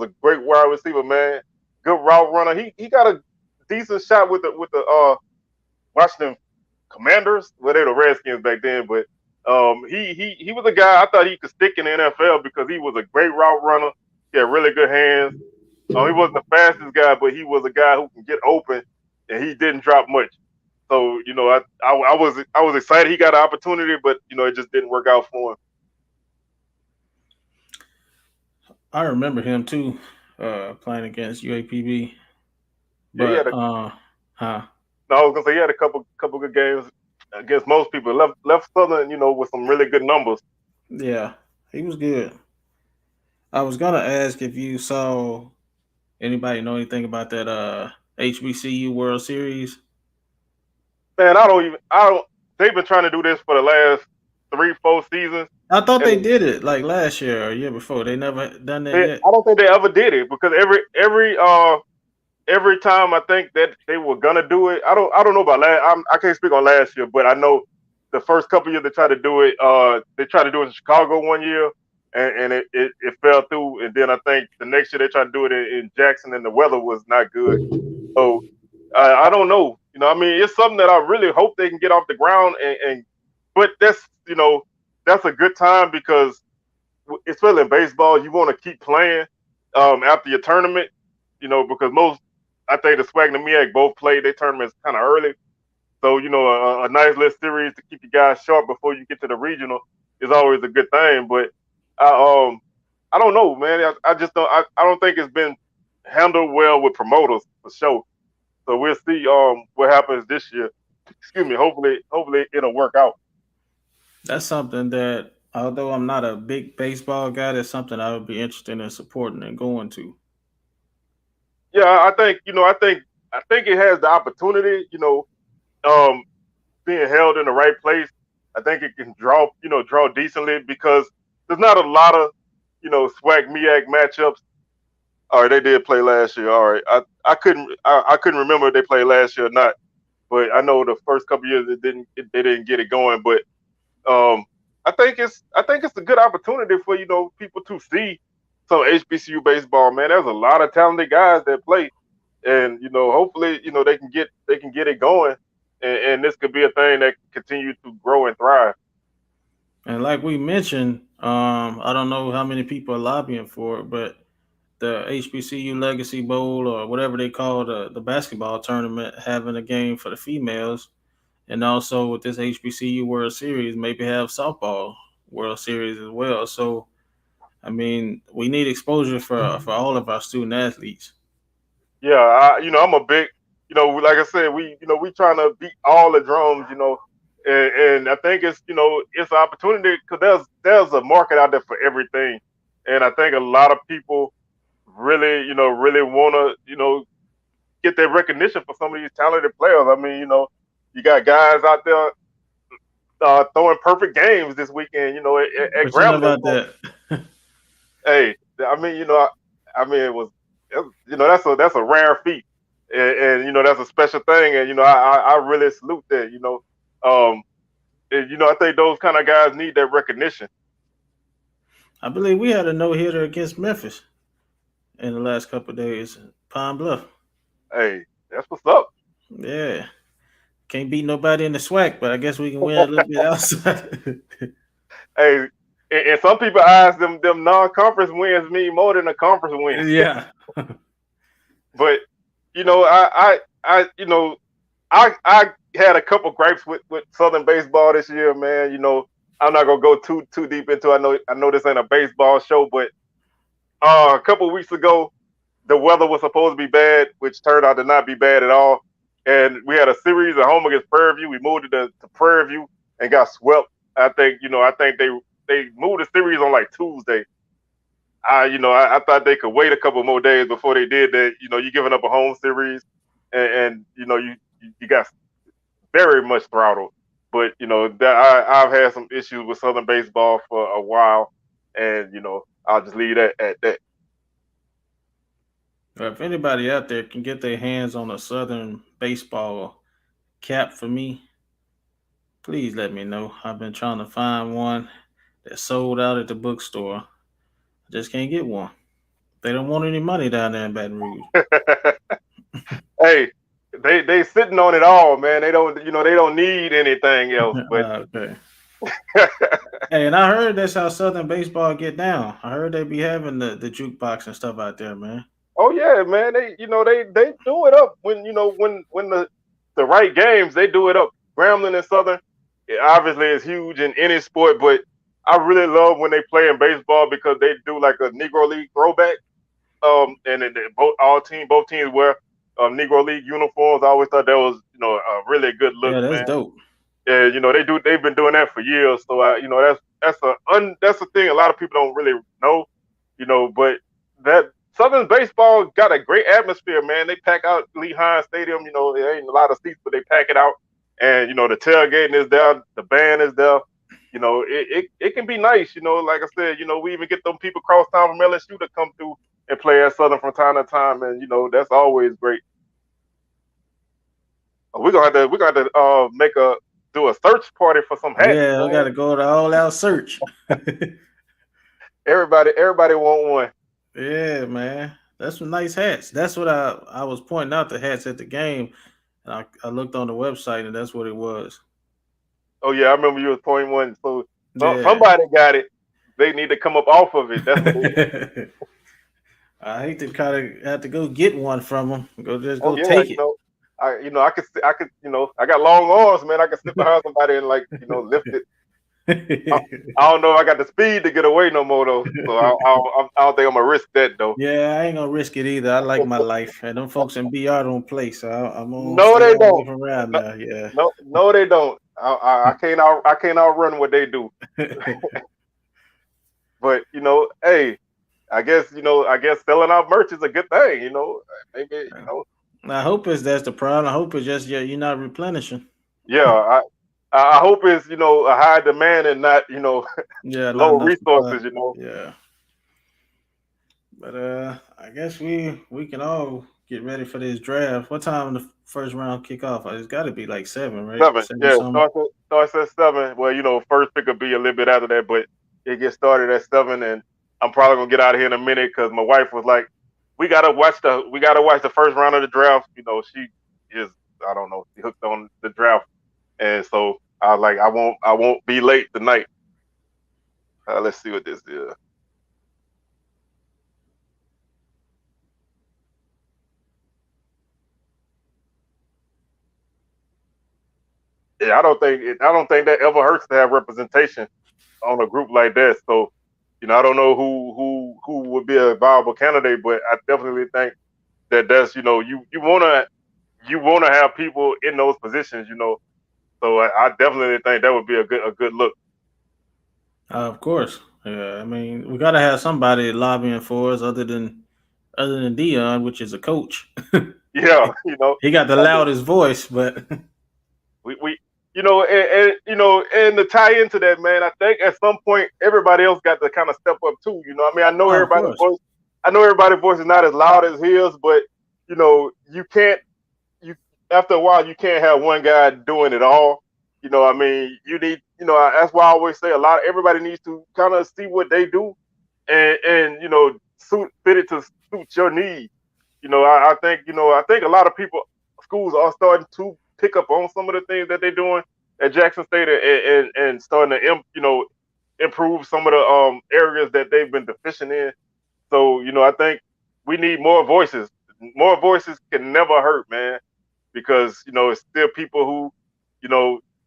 A: a great wide receiver, man. Good route runner. He got a decent shot with the Washington Commanders. Well, they were the Redskins back then, but he was a guy I thought he could stick in the NFL because he was a great route runner. He had really good hands. He wasn't the fastest guy, but he was a guy who can get open, and he didn't drop much. So I was excited he got an opportunity, but it just didn't work out for him.
B: I remember him too, playing against UAPB.
A: Yeah, he had
B: But
A: a
B: huh?
A: no, I was gonna say he had a couple good games against most people. Left Southern, with some really good numbers.
B: Yeah, he was good. I was gonna ask if you saw anybody know anything about that HBCU World Series.
A: Man, I don't. They've been trying to do this for the last 3, 4 seasons,
B: I thought they
A: and
B: did it like last year or year before. They never done that
A: they
B: yet.
A: I don't think they ever did it because every time I think that they were gonna do it. I don't know about last. I can't speak on last year, but I know the first couple years they tried to do it. They tried to do it in Chicago one year, and it fell through. And then I think the next year they tried to do it in Jackson, and the weather was not good. So I don't know. I mean, it's something that I really hope they can get off the ground, and but that's a good time because especially in baseball, you want to keep playing after your tournament, because most I think the SWAC and the MEAC both play their tournaments kind of early. So a nice little series to keep you guys sharp before you get to the regional is always a good thing. But I I don't know, man. I just I don't think it's been handled well with promoters for sure. So we'll see what happens this year. Excuse me. Hopefully it'll work out.
B: That's something that, although I'm not a big baseball guy, that's something I would be interested in supporting and going to.
A: Yeah, I think I think it has the opportunity, um, being held in the right place. I think it can draw decently because there's not a lot of, SWAC MEAC matchups. All right, they did play last year. All right, I couldn't remember if they played last year or not, but I know the first couple years they didn't get it going. But um, I think it's a good opportunity for people to see some HBCU baseball. Man, there's a lot of talented guys that play, and hopefully they can get it going, and this could be a thing that can continue to grow and thrive.
B: And like we mentioned, I don't know how many people are lobbying for it, but the HBCU Legacy Bowl or whatever they call the basketball tournament having a game for the females, and also with this HBCU World Series, maybe have softball World Series as well. So I mean, we need exposure for all of our student athletes.
A: Yeah, I'm a big, like I said, we trying to beat all the drums, and I think it's an opportunity because there's a market out there for everything, and I think a lot of people really want to, get that recognition for some of these talented players. I mean, you got guys out there throwing perfect games this weekend, at
B: But you know
A: Grambling.
B: about that.
A: Hey, I mean, it was, that's a rare feat, and that's a special thing, and I really salute that. Um, and, I think those kind of guys need that recognition.
B: I believe we had a no hitter against Memphis in the last couple of days. Pine Bluff.
A: Hey, that's what's up.
B: Yeah. Can't beat nobody in the SWAC, but I guess we can win a little bit outside.
A: Hey, and some people ask them non-conference wins mean more than a conference win,
B: Yeah.
A: but I had a couple gripes with Southern baseball this year, man. I'm not gonna go too deep into. I know this ain't a baseball show, but a couple weeks ago, the weather was supposed to be bad, which turned out to not be bad at all. And we had a series at home against Prairie View. We moved it to Prairie View and got swept. I think they moved the series on like Tuesday. I thought they could wait a couple more days before they did that. You giving up a home series, and you got very much throttled. But that I've had some issues with Southern baseball for a while, and I'll just leave that at that.
B: If anybody out there can get their hands on a Southern baseball cap for me, please let me know. I've been trying to find one that sold out at the bookstore. I just can't get one. They don't want any money down there in Baton Rouge.
A: Hey, they sitting on it all, man. They don't need anything else. But
B: Okay. Hey, and I heard that's how Southern baseball get down. I heard they be having the jukebox and stuff out there, man.
A: oh yeah, man, they do it up when the right games they do it up. Grambling and Southern, obviously is huge in any sport, but I really love when they play in baseball because they do like a Negro League throwback. And then both teams wear Negro League uniforms. I always thought that was a really good look,
B: Yeah, that's
A: man.
B: dope.
A: Yeah, they've been doing that for years. So that's a thing a lot of people don't really know, but that Southern baseball got a great atmosphere, man. They pack out Lee Hines Stadium. There ain't a lot of seats, but they pack it out, and the tailgating is there, the band is there. It can be nice. Like I said, we even get them people across town from LSU to come through and play at Southern from time to time, and that's always great. We're gonna have to make a do a search party for some hats,
B: Yeah, we got
A: man.
B: to go to all out search.
A: Everybody want one.
B: Yeah, man. That's some nice hats. That's what I was pointing out the hats at the game. And I looked on the website and that's what it was.
A: Oh yeah, I remember you was pointing one. So
B: Yeah.
A: somebody got it. They need to come up off of it. That's what they need.
B: I hate to kind of have to go get one from them.
A: Oh
B: Go
A: yeah,
B: take it.
A: I got long arms, man. I can sit behind somebody and lift it. I don't know if I got the speed to get away no more though. So I don't think I'm gonna risk that though.
B: Yeah, I ain't gonna risk it either. I like my life, and them folks in BR don't play, so I'm gonna
A: No,
B: stay
A: they
B: away
A: don't.
B: from around there. Yeah.
A: No, they don't. I can't outrun what they do. But hey, I guess selling out merch is a good thing. Maybe.
B: I hope it's that's the problem. I hope it's just you're not replenishing.
A: Yeah, I hope it's a high demand and not
B: Yeah, not
A: low
B: enough supply.
A: resources.
B: Yeah, but I guess we can all get ready for this draft. What time the first round kick off? It's got to be like 7, right?
A: 7,
B: 7
A: yeah,
B: something.
A: starts at 7. Well, first pick will be a little bit after that, but it gets started at 7, and I'm probably gonna get out of here in a minute because my wife was like, we gotta watch the first round of the draft. She is, I don't know, she hooked on the draft, and so I was like, I won't be late tonight. Let's see what this is. Yeah, I don't think that ever hurts to have representation on a group like that. So, I don't know who would be a viable candidate, but I definitely think that's you wanna have people in those positions. So I definitely think that would be a good look.
B: Of course. Yeah, I mean, we got to have somebody lobbying for us other than Dion, which is a coach.
A: Yeah,
B: He got the
A: I mean,
B: loudest voice, but
A: and to tie into that, man, I think at some point everybody else got to kind of step up too. I mean,
B: oh, of course.
A: I know everybody's voice is not as loud as his, but you can't you after a while you can't have one guy doing it all. I mean, you need that's why I always say everybody needs to kind of see what they do and fit it to suit your needs. I think a lot of schools are starting to pick up on some of the things that they're doing at Jackson State and starting to improve some of the areas that they've been deficient in. So I think we need more voices. More voices can never hurt, man, because it's still people who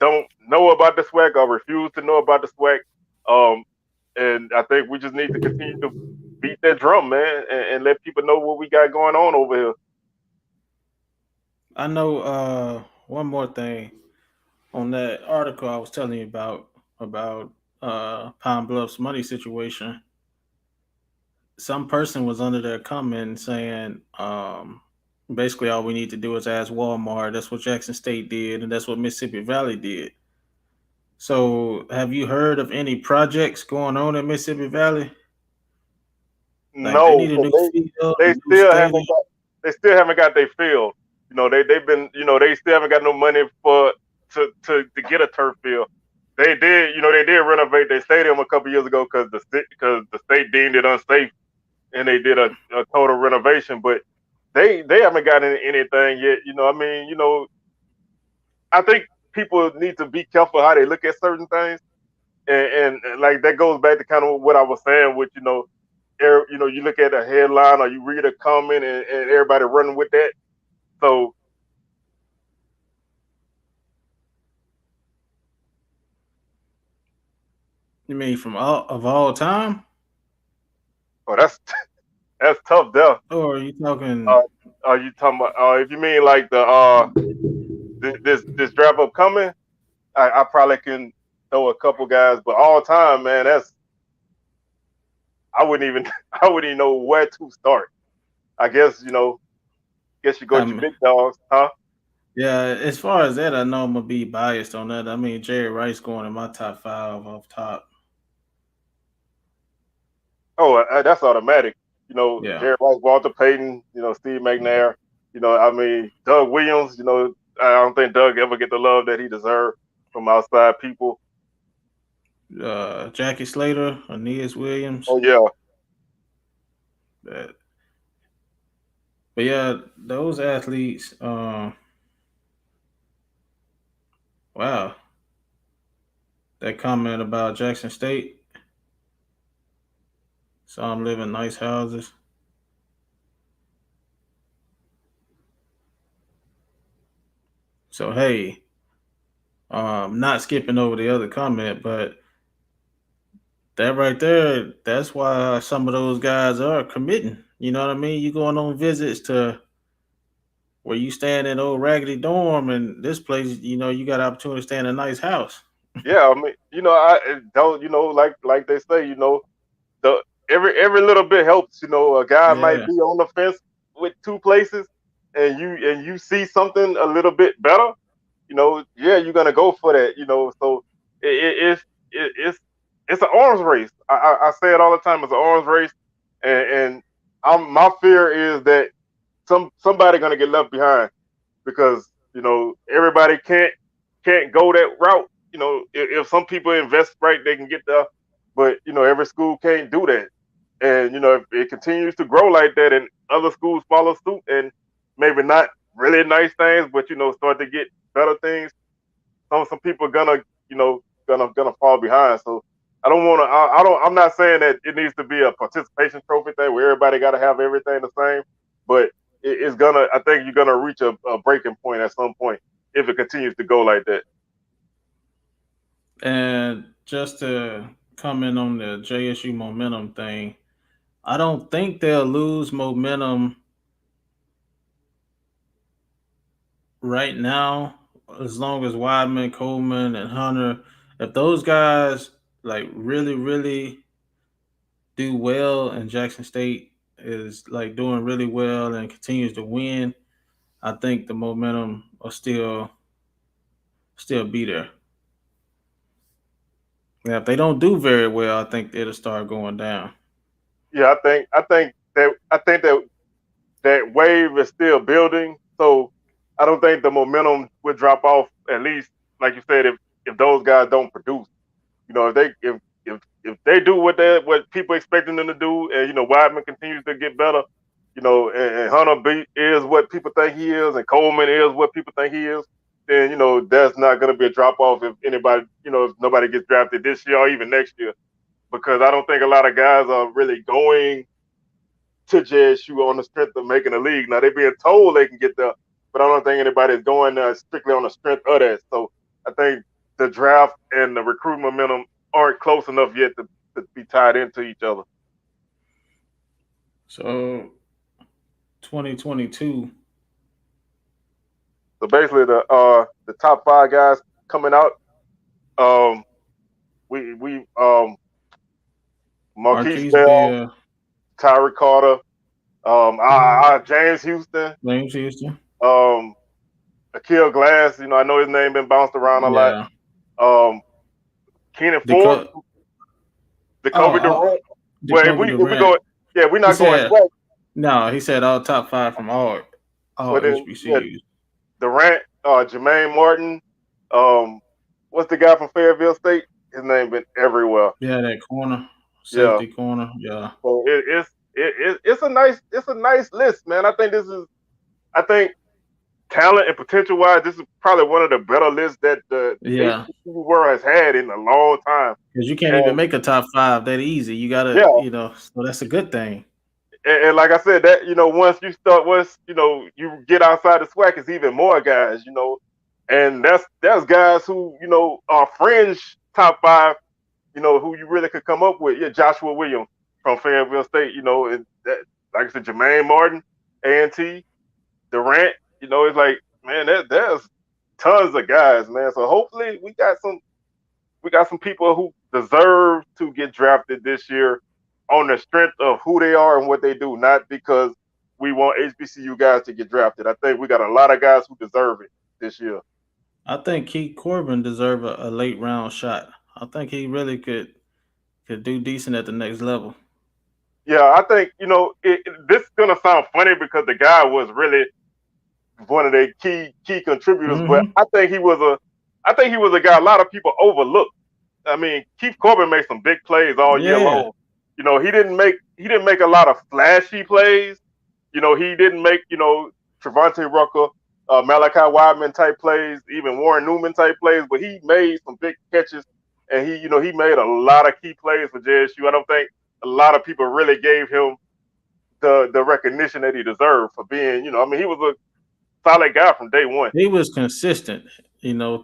A: don't know about the SWAC or refuse to know about the SWAC. Um, and I think we just need to continue to beat that drum, man, and let people know what we got going on over here.
B: I know one more thing on that article I was telling you about Pine Bluff's money situation. Some person was under there comment saying basically all we need to do is ask Walmart. That's what Jackson State did, and that's what Mississippi Valley did. So, have you heard of any projects going on in Mississippi Valley? Like they
A: No,
B: need a
A: because
B: new field, a
A: they
B: new
A: still haven't
B: stadium.
A: got they still haven't got their field. They've been they still haven't got no money for to get a turf field. They did renovate their stadium a couple years ago because the state deemed it unsafe and they did a total renovation, but they haven't gotten anything yet. I mean, I think people need to be careful how they look at certain things, and like that goes back to kind of what I was saying with you look at a headline or you read a comment and everybody running with that. So,
B: You mean from all time,
A: that's that's tough there.
B: or are you
A: Uh,
B: talking?
A: are you talking about? If you mean like the this draft upcoming, I probably can throw a couple guys, but all time, man, I wouldn't even I wouldn't even know where to start. I guess you go with your
B: Um,
A: big dogs, huh?
B: yeah, as far as that, I know I'm gonna be biased on that. I mean, Jerry Rice going in my top five off top.
A: Oh, that's automatic.
B: Yeah,
A: Jerry Rice, Walter Payton, Steve McNair. I mean, Doug Williams. I don't think Doug ever get the love that he deserved from outside people.
B: Jackie Slater, Aeneas Williams.
A: Oh yeah,
B: But, but yeah, those athletes. Wow, that comment about Jackson State. Some live in nice houses. So hey, not skipping over the other comment, but that right there, that's why some of those guys are committing. You know what I mean? You going on visits to where you stay in an old raggedy dorm, and this place, you got opportunity to stay in a nice house.
A: yeah. I mean, I don't. Like they say, the every little bit helps. A guy might
B: Yeah,
A: be on the fence with two places. and you see something a little bit better, yeah, you're gonna go for that. So it's it's an arms race. I say it all the time. It's an arms race, and my fear is that somebody gonna get left behind because everybody can't go that route. If some people invest right, they can get there, but every school can't do that. And if it continues to grow like that, and other schools follow suit, and maybe not really nice things, but start to get better things, some people are gonna fall behind. So I don't want to. I don't. I'm not saying that it needs to be a participation trophy thing where everybody got to have everything the same, but it's gonna. I think you're gonna reach a breaking point at some point if it continues to go like that.
B: And just to comment on the JSU momentum thing, I don't think they'll lose momentum right now as long as Wideman, Coleman, and Hunter, if those guys like really, really do well and Jackson State is like doing really well and continues to win, I think the momentum will still be there. Yeah, if they don't do very well, I think it'll start going down.
A: Yeah, I think that wave is still building. So I don't think the momentum would drop off. At least, like you said, if those guys don't produce. If they do what people expecting them to do, and Wideman continues to get better, and Hunter is what people think he is, and Coleman is what people think he is, then there's not going to be a drop off if anybody, if nobody gets drafted this year or even next year, because I don't think a lot of guys are really going to JSU on the strength of making a league. Now they're being told they can get there, but I don't think anybody's going there strictly on the strength of that. So I think the draft and the recruit momentum aren't close enough yet to be tied into each other.
B: So 2022.
A: So basically, the top five guys coming out, um, we Marquise
B: Marquise
A: Bell,
B: Bell,
A: Tyree Carter, James Houston,
B: James Houston.
A: um, Akil Glass. I know his name been bounced around a lot.
B: Yeah.
A: Um, Keenan Ford,
B: Deco-
A: the
B: oh,
A: Kobe Durant. Well, if
B: Jacoby
A: we
B: Durant.
A: go, yeah, we're
B: He
A: not going
B: said
A: SWAC,
B: no. He said all top five from all
A: but then yeah,
B: HBCUs.
A: Durant, Jermaine Martin, um, what's the guy from Fayetteville State? His name been everywhere.
B: Yeah, that corner,
A: Yeah,
B: safety corner. Yeah,
A: so it's a nice list, man. I think talent and potential wise, this is probably one of the better lists that the
B: yeah.
A: HBCU world has had in a long time.
B: Because you can't even
A: And
B: make a top five that easy. You gotta,
A: yeah,
B: so that's a good thing.
A: and like I said, that once you get outside the SWAC, it's even more guys, and that's guys who are fringe top five, who you really could come up with. Yeah, Joshua Williams from Fayetteville State, and that, like I said, Jermaine Martin, A&T, Durant, it's like, man, there's tons of guys, man. So hopefully we got some people who deserve to get drafted this year on the strength of who they are and what they do, not because we want HBCU guys to get drafted. I think we got a lot of guys who deserve it this year.
B: I think Keith Corbin deserve a late round shot. I think he really could do decent at the next level.
A: Yeah, I think this is gonna sound funny because the guy was really one of the key contributors, but
B: Hmm.
A: I think he was a guy a lot of people overlooked. I mean, Keith Corbin made some big plays all year
B: Yeah,
A: long. He didn't make a lot of flashy plays. He didn't make Trevante Rucker, Malachi Wideman type plays, even Warren Newman type plays, but he made some big catches, and he made a lot of key plays for JSU. I don't think a lot of people really gave him the recognition that he deserved for being, I mean, he was a solid guy from day one.
B: he was consistent.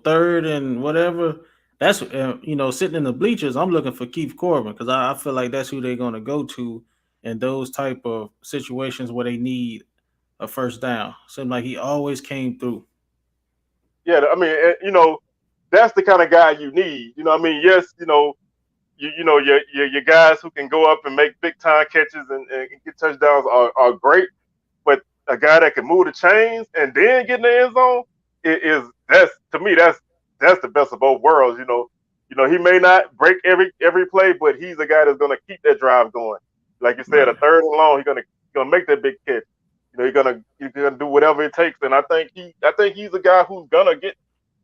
B: Third and whatever. That's sitting in the bleachers. I'm looking for Keith Corbin because I feel like that's who they're gonna go to in those type of situations where they need a first down. Seemed like he always came through.
A: Yeah, I mean, that's the kind of guy you need. I mean, yes, your guys who can go up and make big time catches and get touchdowns are great, but a guy that can move the chains and then get in the end zone, it is that's to me that's the best of both worlds. He may not break every play, but he's a guy that's gonna keep that drive going. Like you said, a
B: Right.
A: third and long, he's gonna make that big catch. He's gonna do whatever it takes, and I think he's a guy who's gonna get.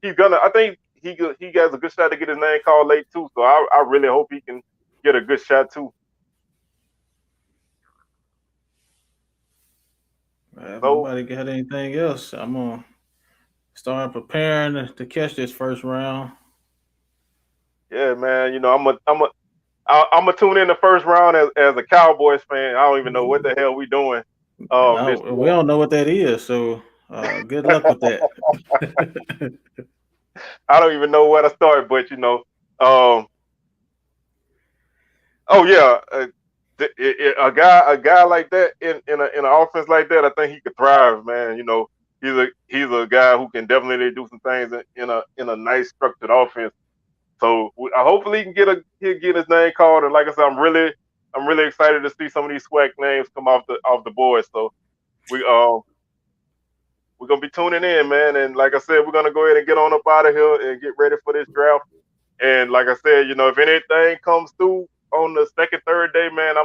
A: He's gonna. I think he has a good shot to get his name called late too. So I really hope he can get a good shot too.
B: If
A: So
B: nobody got anything else, I'm gonna start preparing to catch this first round.
A: yeah, man. I'm gonna tune in the first round as a Cowboys fan. I don't even know what the hell we doing this
B: We
A: year.
B: don't know what that is, so good luck with that.
A: I don't even know where to start, but um, oh yeah, a guy like that in an offense like that, I think he could thrive, man. He's a guy who can definitely do some things in a nice structured offense. So hopefully he'll get his name called. And like I said, I'm really excited to see some of these SWAC names come off the board. So we we're gonna be tuning in, man. And like I said, we're gonna go ahead and get on up out of here and get ready for this draft. And like I said, if anything comes through on the second, third day, man,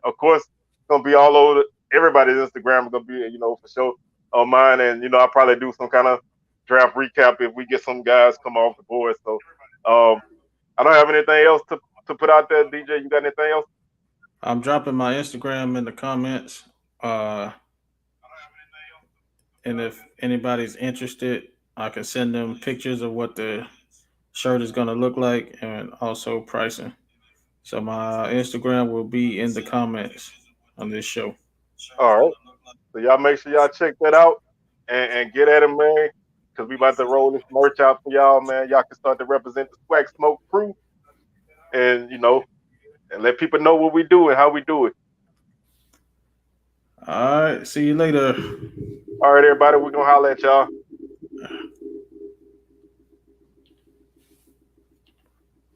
A: of course gonna be all over everybody's Instagram. Are gonna be, for sure on mine. And I'll probably do some kind of draft recap if we get some guys come off the board. So um, I don't have anything else to put out there. DJ, you got anything else?
B: I'm dropping my Instagram in the comments. And if anybody's interested, I can send them pictures of what the shirt is going to look like and also pricing. So my Instagram will be in the comments on this show.
A: All right. So y'all make sure y'all check that out and get at him, man. Cause we about to roll this merch out for y'all, man. Y'all can start to represent the SWAC Smoke crew, and and let people know what we do and how we do it.
B: All right. See you later.
A: All right, everybody, we're gonna holler at y'all.